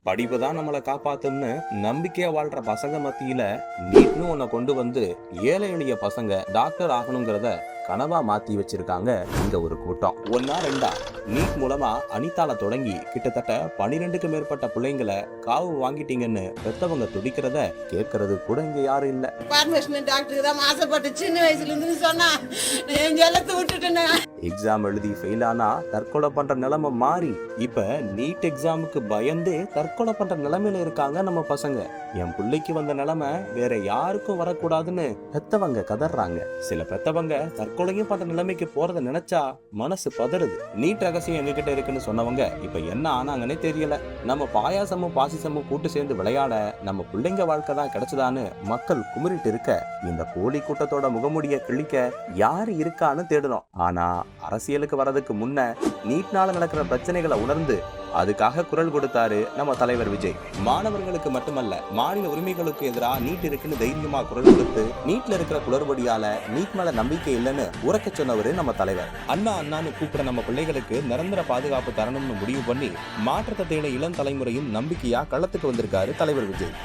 படிப்பு தான் நம்மளை காப்பாத்தும்னு நம்பிக்கையா வாழ்ற பசங்க மத்தியில நீட்னு ஒன்ன கொண்டு வந்து ஏழை எளிய பசங்க டாக்டர் ஆகணுங்கிறத கனவா மாத்தி வச்சிருக்காங்க இங்க ஒரு கூட்டம். ஒன்னா ரெண்டா நீட் மூலமா அனிதால தொடங்கி கிட்டத்தட்ட 12க்கு மேற்பட்ட பிள்ளைங்களை காவு வாங்கிட்டீங்கன்னு பெத்தவங்க துடிக்கிறத கேட்கறது கூட இங்க யாரும் இல்ல. டாக்டருக்கு தான் ஆசைப்பட்டு சின்ன வயசுல இருந்து சொன்னா விட்டுட்டேன். எக்ஸாம் எழுதி ஃபெயில் ஆனா தற்கொலை பண்ற நிலைமை மாறி இப்ப நீட் எக்ஸாமுக்கு பயந்தே தற்கொலை பண்ற நிலைமையில இருக்காங்க நம்ம பசங்க. என் பிள்ளைக்கு வந்த நிலைமை வேற யாருக்கும் வரக்கூடாதுன்னு பெத்தவங்க கதறாங்க. சில பெத்தவங்க தற்கொலையும் பண்ற நிலைமைக்கு போறத நினைச்சா மனசு பதறுது. நீட் ரகசியம் எங்க கிட்ட இருக்குன்னு சொன்னவங்க இப்ப என்ன ஆனாங்கன்னே தெரியல. நம்ம பாயாசமும் பாசிசமும் கூட்டு சேர்ந்து விளையாட நம்ம பிள்ளைங்க வாழ்க்கை தான் கிடைச்சதான்னு மக்கள் குமுறிட்டு இருக்க இந்த போலி கூட்டத்தோட முகமுடிய கிழிக்க யாரு இருக்கான்னு தேடணும். ஆனா அரசியலுக்கு வர்றதுக்கு முன்ன நீட்னால நடக்கிற பிரச்சனைகளை உணர்ந்து அதுக்காக குரல் கொடுத்தாரு நம்ம தலைவர் விஜய். மாணவர்களுக்கு மட்டுமல்ல, மாநில உரிமைகளுக்கு எதிராக நீட் இருக்குன்னு தைரியமா குரல் கொடுத்து நீட்ல இருக்கிற குளறுபடியால நீட் மேல நம்பிக்கை இல்லைன்னு உறக்க சொன்னவரு நம்ம தலைவர். அண்ணா அண்ணான்னு கூப்பிட நம்ம பிள்ளைகளுக்கு நிரந்தர பாதுகாப்பு தரணும்னு முடிவு பண்ணி மாற்றத்தை தேட இளம் தலைமுறையும் நம்பிக்கையா களத்துக்கு வந்திருக்காரு தலைவர் விஜய்.